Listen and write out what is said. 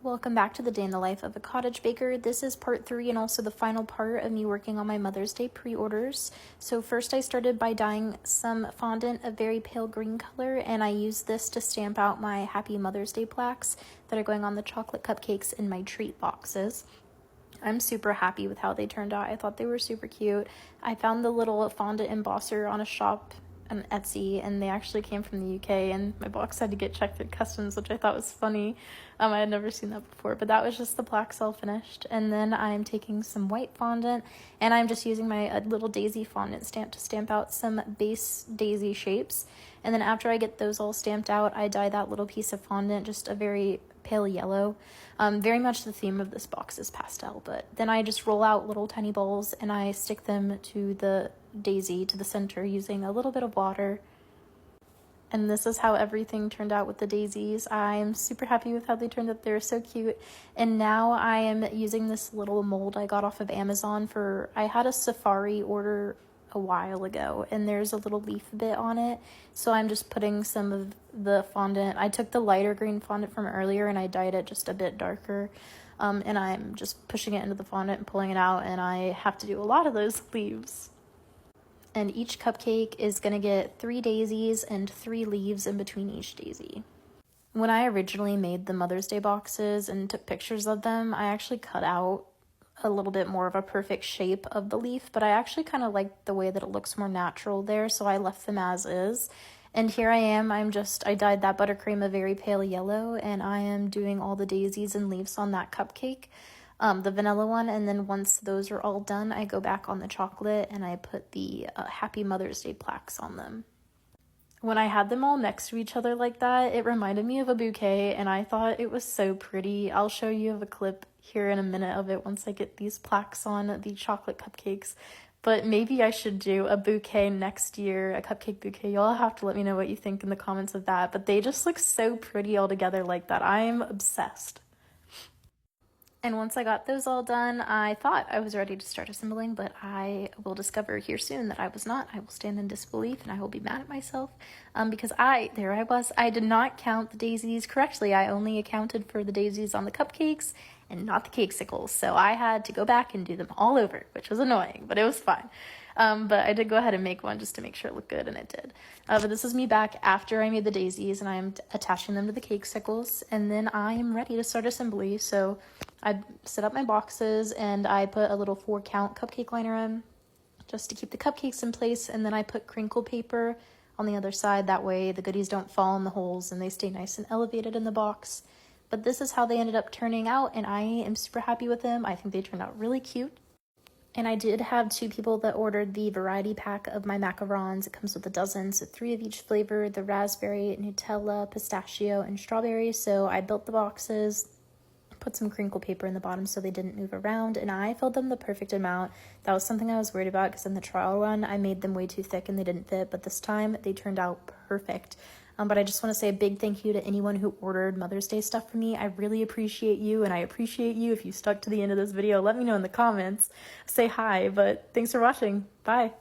Welcome back to the day in the life of a cottage baker. This is part 3 and also the final part of me working on my Mother's Day pre-orders. So first I started by dyeing some fondant a very pale green color, and I used this to stamp out my Happy Mother's Day plaques that are going on the chocolate cupcakes in my treat boxes. I'm super happy with how they turned out. I thought they were super cute. I found the little fondant embosser on a shop on Etsy, and they actually came from the UK, and my box had to get checked at customs, which I thought was funny. I had never seen that before, but that was just the plaques all finished. And then I'm taking some white fondant, and I'm just using my little daisy fondant stamp to stamp out some base daisy shapes. And then after I get those all stamped out, I dye that little piece of fondant just a very pale yellow. Very much the theme of this box is pastel, but then I just roll out little tiny balls and I stick them to the daisy, to the center, using a little bit of water. And this is how everything turned out with the daisies. I'm super happy with how they turned out. They're so cute. And now I am using this little mold I got off of Amazon I had a safari order a while ago, and there's a little leaf bit on it. So I'm just putting some of the fondant. I took the lighter green fondant from earlier and I dyed it just a bit darker. And I'm just pushing it into the fondant and pulling it out, and I have to do a lot of those leaves. And each cupcake is going to get 3 daisies and 3 leaves in between each daisy. When I originally made the Mother's Day boxes and took pictures of them, I actually cut out a little bit more of a perfect shape of the leaf, but I actually kind of like the way that it looks more natural there, so I left them as is. And here I am, I dyed that buttercream a very pale yellow, and I am doing all the daisies and leaves on that cupcake. The vanilla one, and then once those are all done, I go back on the chocolate and I put the Happy Mother's Day plaques on them. When I had them all next to each other like that, it reminded me of a bouquet, and I thought it was so pretty. I'll show you a clip here in a minute of it once I get these plaques on the chocolate cupcakes. But maybe I should do a bouquet next year, a cupcake bouquet. Y'all have to let me know what you think in the comments of that. But they just look so pretty all together like that. I'm obsessed. And once I got those all done, I thought I was ready to start assembling, but I will discover here soon that I was not. I will stand in disbelief and I will be mad at myself because I did not count the daisies correctly. I only accounted for the daisies on the cupcakes and not the cakesicles. So I had to go back and do them all over, which was annoying, but it was fine. But I did go ahead and make one just to make sure it looked good, and it did. But this is me back after I made the daisies, and I'm attaching them to the cakesicles, and then I am ready to start assembly. So I set up my boxes, and I put a little 4-count cupcake liner in just to keep the cupcakes in place, and then I put crinkle paper on the other side. That way the goodies don't fall in the holes and they stay nice and elevated in the box. But this is how they ended up turning out, and I am super happy with them. I think they turned out really cute. And I did have 2 people that ordered the variety pack of my macarons. It comes with a dozen, so 3 of each flavor, the raspberry, Nutella, pistachio, and strawberry. So I built the boxes, put some crinkle paper in the bottom so they didn't move around, and I filled them the perfect amount. That was something I was worried about because in the trial run, I made them way too thick and they didn't fit, but this time they turned out perfect. But I just want to say a big thank you to anyone who ordered Mother's Day stuff for me. I really appreciate you, and I appreciate you if you stuck to the end of this video. Let me know in the comments. Say hi, but thanks for watching. Bye.